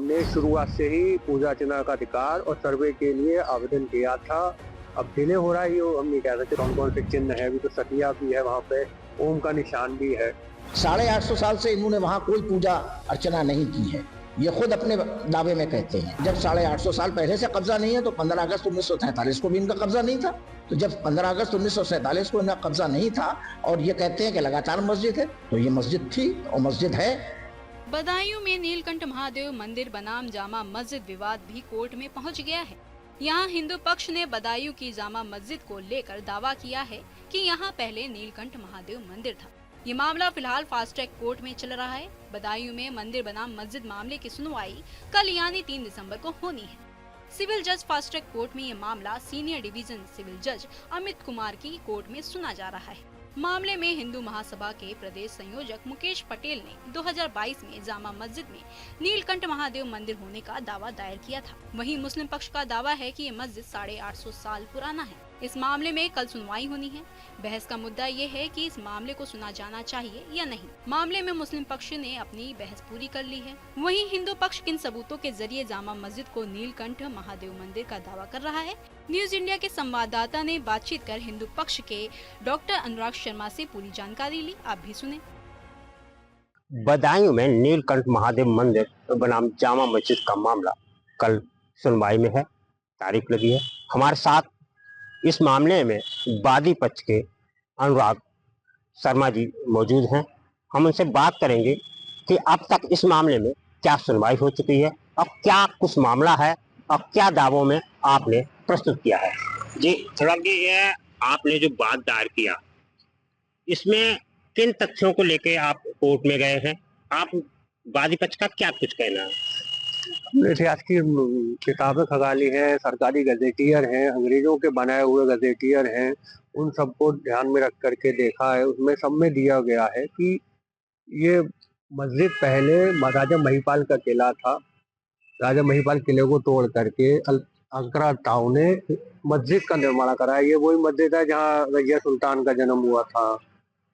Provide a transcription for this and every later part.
हमने शुरुआत से ही पूजा अर्चना का अधिकार और सर्वे के लिए आवेदन किया था। अब डिले हो रहा है, ये हम नहीं कह सकते कौन कौन से चिन्ह है। अभी तो सतिया भी है, वहाँ पे ओम का निशान भी है। 850 साल से इन्होंने वहां कोई पूजा अर्चना नहीं की है, ये खुद अपने दावे में कहते हैं। जब 850 साल पहले से कब्जा नहीं है तो 15 अगस्त 1947 को भी इनका कब्जा नहीं था। तो जब 15 अगस्त 1947 को इनका कब्जा नहीं था और ये कहते हैं कि लगातार मस्जिद है, तो ये मस्जिद थी और मस्जिद है। बदायूं में नीलकंठ महादेव मंदिर बनाम जामा मस्जिद विवाद भी कोर्ट में पहुंच गया है। यहां हिंदू पक्ष ने बदायूं की जामा मस्जिद को लेकर दावा किया है कि यहां पहले नीलकंठ महादेव मंदिर था। ये मामला फिलहाल फास्ट ट्रैक कोर्ट में चल रहा है। बदायूं में मंदिर बनाम मस्जिद मामले की सुनवाई कल यानी 3 दिसंबर को होनी है। सिविल जज फास्ट ट्रैक कोर्ट में ये मामला सीनियर डिवीजन सिविल जज अमित कुमार की कोर्ट में सुना जा रहा है। मामले में हिंदू महासभा के प्रदेश संयोजक मुकेश पटेल ने 2022 में जामा मस्जिद में नीलकंठ महादेव मंदिर होने का दावा दायर किया था। वहीं मुस्लिम पक्ष का दावा है कि ये मस्जिद 850 साल पुराना है। इस मामले में कल सुनवाई होनी है। बहस का मुद्दा ये है कि इस मामले को सुना जाना चाहिए या नहीं। मामले में मुस्लिम पक्ष ने अपनी बहस पूरी कर ली है। वहीं हिंदू पक्ष किन सबूतों के जरिए जामा मस्जिद को नीलकंठ महादेव मंदिर का दावा कर रहा है। न्यूज इंडिया के संवाददाता ने बातचीत कर हिंदू पक्ष के डॉक्टर अनुराग शर्मा से पूरी जानकारी ली। आप भी सुने। बदायूं में नीलकंठ महादेव मंदिर बनाम जामा मस्जिद का मामला कल सुनवाई में है, तारीख लगी है। हमारे साथ इस मामले में वादी पक्ष के अनुराग शर्मा जी मौजूद हैं। हम उनसे बात करेंगे कि अब तक इस मामले में क्या सुनवाई हो चुकी है और क्या कुछ मामला है और क्या दावों में आपने प्रस्तुत किया है। जी अनुराग जी, ये आपने जो बात दायर किया, इसमें किन तथ्यों को लेके आप कोर्ट में गए हैं? आप वादी पक्ष का क्या कुछ कहना है? इतिहास की किताबें खंगाली हैं, सरकारी गजेटियर हैं, अंग्रेजों के बनाए हुए गजेटियर हैं, उन सबको ध्यान में रख करके देखा है। उसमें सब में दिया गया है कि ये मस्जिद पहले राजा महिपाल का किला था। राजा महिपाल किले को तोड़ करके अंकरा ताऊ ने मस्जिद का निर्माण कराया। ये वही मस्जिद है जहाँ रजिया सुल्तान का जन्म हुआ था।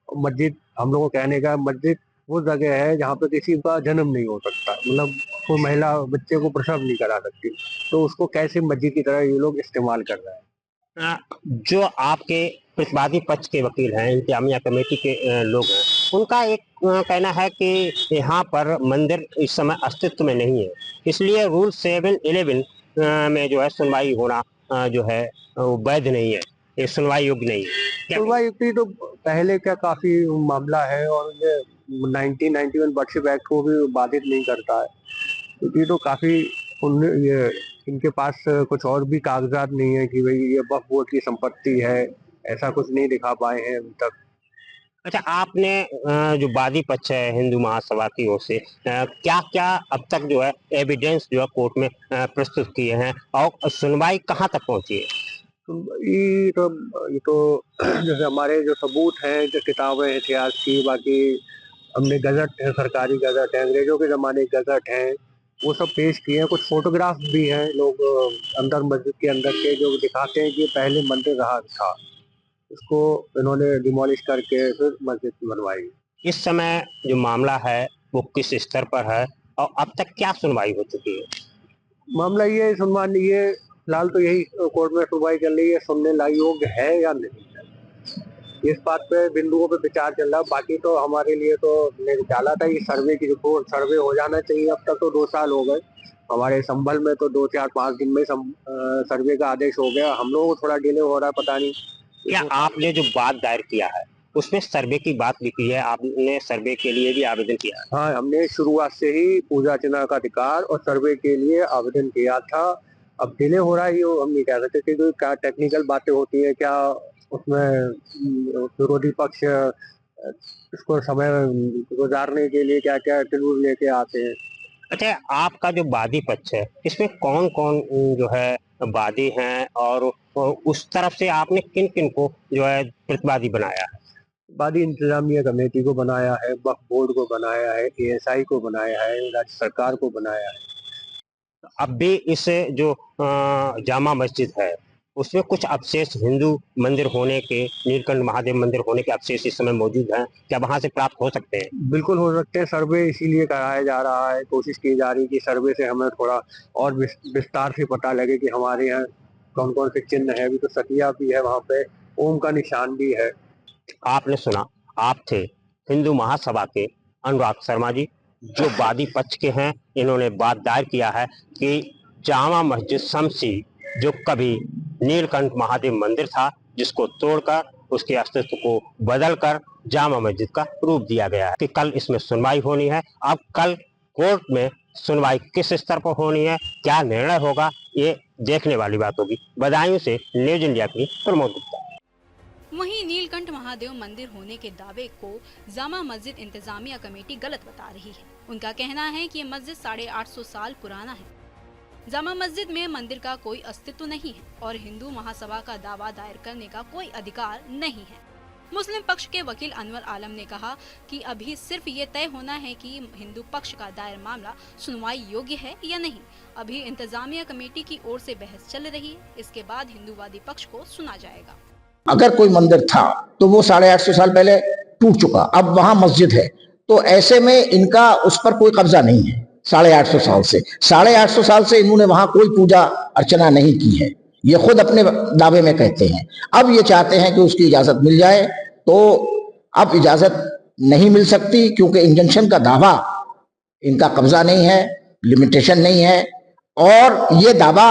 मस्जिद, हम लोगों को कहने का, मस्जिद वो जगह है जहाँ पे किसी का जन्म नहीं हो सकता, मतलब कोई महिला बच्चे को प्रसव नहीं करा सकती, तो उसको कैसे मस्जिद की तरह ये लोग इस्तेमाल कर रहे हैं। जो आपके प्रतिवादी पक्ष के वकील हैं, इंतजामिया कमेटी के लोग हैं, उनका एक कहना है कि यहाँ पर मंदिर इस समय अस्तित्व में नहीं है, इसलिए रूल 711 में जो है सुनवाई होना जो है वो वैध नहीं है, ये सुनवाई योग्य नहीं है। सुनवाई युक्ति तो पहले का काफी मामला है और ये 1991 वर्षिप एक्ट को भी बाधित नहीं करता है, क्योंकि तो काफी ये इनके पास कुछ और भी कागजात नहीं है कि भाई ये वक्फ बोर्ड की संपत्ति है, ऐसा कुछ नहीं दिखा पाए हैं अभी तक। अच्छा, आपने जो वादी पक्ष है हिंदू महासभा की ओर से क्या क्या अब तक जो है एविडेंस जो है कोर्ट में प्रस्तुत किए हैं और सुनवाई कहाँ तक पहुंची है? ये तो जैसे हमारे जो सबूत हैं, जो किताबें इतिहास की, बाकी हमने गजट है, सरकारी गजट है, अंग्रेजों के जमाने के गजट हैं, वो सब पेश किए हैं। कुछ फोटोग्राफ भी हैं लोग अंदर मस्जिद के अंदर के, जो दिखाते हैं कि पहले मंदिर रहा था, इसको इन्होंने डिमोलिश करके फिर मस्जिद बनवाई। इस समय जो मामला है वो किस स्तर पर है और अब तक क्या सुनवाई हो चुकी है? मामला ये सुनवाई, ये फिलहाल तो यही कोर्ट में सुनवाई चल रही है, सुनने लायक योग्य है या नहीं है, इस बात पे बिंदुओं पे विचार चल रहा है। बाकी तो हमारे लिए तो मैंने डाला था, ये सर्वे की रिपोर्ट, सर्वे हो जाना चाहिए। अब तक तो 2 साल हो गए, हमारे संभल में तो 2, 4, 5 दिन में सर्वे का आदेश हो गया। हम लोगों को थोड़ा डिले हो रहा है, पता नहीं। क्या आपने जो बात दायर किया है उसमें सर्वे की बात लिखी है? आपने सर्वे के लिए भी आवेदन किया है? हाँ, हमने शुरुआत से ही पूजा अर्चना का अधिकार और सर्वे के लिए आवेदन किया था। अब डिले हो रहा है, ये हम नहीं कह सकते कि क्या टेक्निकल बातें होती है, क्या उसमें विरोधी पक्ष इसको समय गुजारने के लिए क्या क्या टूल लेके आते हैं। अच्छा, आपका जो वादी पक्ष है इसमें कौन कौन जो है वादी हैं और उस तरफ से आपने किन किन को जो है प्रतिवादी बनाया है? वादी इंतजामिया कमेटी को बनाया है, वक्फ बोर्ड को बनाया है, एएसआई को बनाया है, राज्य सरकार को बनाया है। अब भी इस जो जामा मस्जिद है उसमें कुछ अवशेष हिंदू मंदिर होने के, नीलकंठ महादेव मंदिर होने के अवशेष इस समय मौजूद हैं, क्या वहां से प्राप्त हो सकते हैं? बिल्कुल हो सकते हैं। सर्वे इसीलिए कराया जा रहा है, कोशिश की जा रही है कि सर्वे से हमें थोड़ा और विस्तार से पता लगे कि हमारे यहाँ कौन कौन से चिन्ह है। अभी तो सतिया भी है, वहाँ पे ओम का निशान भी है। आपने सुना, आप थे हिंदू महासभा के अनुराग शर्मा जी, जो वादी पक्ष के हैं। इन्होंने बात दायर किया है कि जामा मस्जिद शमसी जो कभी नीलकंठ महादेव मंदिर था, जिसको तोड़कर उसके अस्तित्व को बदलकर जामा मस्जिद का रूप दिया गया है, कि कल इसमें सुनवाई होनी है। अब कल कोर्ट में सुनवाई किस स्तर पर होनी है, क्या निर्णय होगा, ये देखने वाली बात होगी। बदायूं से न्यूज इंडिया की प्रमोद गुप्ता। वहीं नीलकंठ महादेव मंदिर होने के दावे को जामा मस्जिद इंतजामिया कमेटी गलत बता रही है। उनका कहना है कि ये मस्जिद 850 साल पुराना है। जामा मस्जिद में मंदिर का कोई अस्तित्व नहीं है और हिंदू महासभा का दावा दायर करने का कोई अधिकार नहीं है। मुस्लिम पक्ष के वकील अनवर आलम ने कहा कि अभी सिर्फ ये तय होना है कि हिंदू पक्ष का दायर मामला सुनवाई योग्य है या नहीं। अभी इंतजामिया कमेटी की ओर से बहस चल रही है, इसके बाद हिंदूवादी पक्ष को सुना जाएगा। अगर कोई मंदिर था तो वो 850 साल पहले टूट चुका, अब वहां मस्जिद है, तो ऐसे में इनका उस पर कोई कब्जा नहीं है। 850 साल से 850 साल से इन्होंने वहां कोई पूजा अर्चना नहीं की है, ये खुद अपने दावे में कहते हैं। अब ये चाहते हैं कि उसकी इजाजत मिल जाए, तो अब इजाजत नहीं मिल सकती, क्योंकि इंजंक्शन का दावा इनका कब्जा नहीं है, लिमिटेशन नहीं है, और ये दावा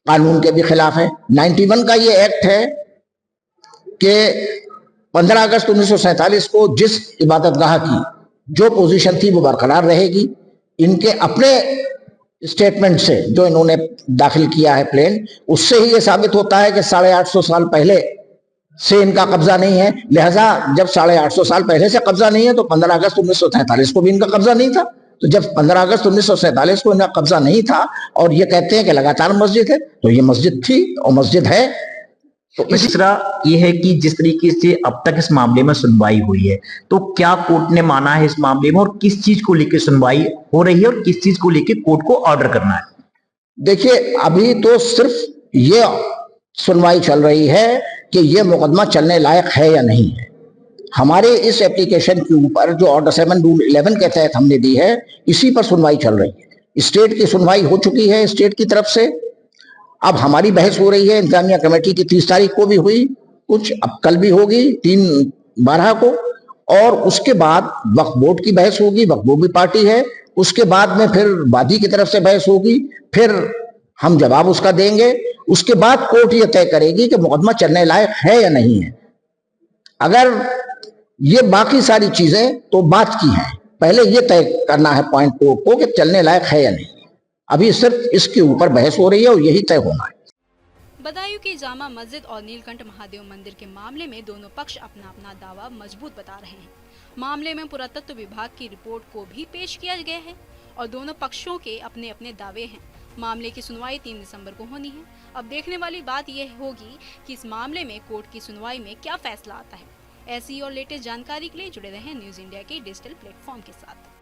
कानून के भी खिलाफ है। 91 का ये एक्ट है कि 15 अगस्त 1947 को जिस इबादतगाह की जो पोजीशन थी वो बरकरार रहेगी। इनके अपने स्टेटमेंट से जो इन्होंने दाखिल किया है प्लेन, उससे ही ये साबित होता है कि 850 साल पहले से इनका कब्जा नहीं है। लिहाजा जब 850 साल पहले से कब्जा नहीं है तो 15 अगस्त 1947 को भी इनका कब्जा नहीं था। तो जब 15 अगस्त 1947 को इनका कब्जा नहीं था और ये कहते हैं कि लगातार मस्जिद है, तो ये मस्जिद थी और मस्जिद है। तो तीसरा ये है कि जिस तरीके से अब तक इस मामले में सुनवाई हुई है, तो क्या कोर्ट ने माना है इस मामले में, और किस चीज को लेकर सुनवाई हो रही है और किस चीज को लेकर कोर्ट को ऑर्डर करना है? देखिए, अभी तो सिर्फ ये सुनवाई चल रही है कि ये मुकदमा चलने लायक है या नहीं है। हमारे इस एप्लीकेशन के ऊपर जो ऑर्डर 7 रूल 11 के तहत हमने दी है, इसी पर सुनवाई चल रही है। स्टेट की सुनवाई हो चुकी है स्टेट की तरफ से, अब हमारी बहस हो रही है। इंतजामिया कमेटी की 30 तारीख को भी हुई कुछ, अब कल भी होगी 3/12 को, और उसके बाद वक्फ बोर्ड की बहस होगी, वक्फ बोर्ड भी पार्टी है। उसके बाद में फिर वादी की तरफ से बहस होगी, फिर हम जवाब उसका देंगे। उसके बाद कोर्ट ये तय करेगी कि मुकदमा चलने लायक है या नहीं है। अगर ये बाकी सारी चीजें तो बात की हैं, पहले ये तय करना है पॉइंट कोर्ट को कि चलने लायक है या नहीं। अभी सिर्फ इसके ऊपर बहस हो रही है और यही तय होना है। बदायूं की जामा मस्जिद और नीलकंठ महादेव मंदिर के मामले में दोनों पक्ष अपना अपना दावा मजबूत बता रहे हैं। मामले में पुरातत्व विभाग की रिपोर्ट को भी पेश किया गया है और दोनों पक्षों के अपने अपने दावे हैं। मामले की सुनवाई 3 दिसंबर को होनी है। अब देखने वाली बात यह होगी कि इस मामले में कोर्ट की सुनवाई में क्या फैसला आता है। ऐसी और लेटेस्ट जानकारी के लिए जुड़े रहें न्यूज इंडिया के डिजिटल प्लेटफॉर्म के साथ।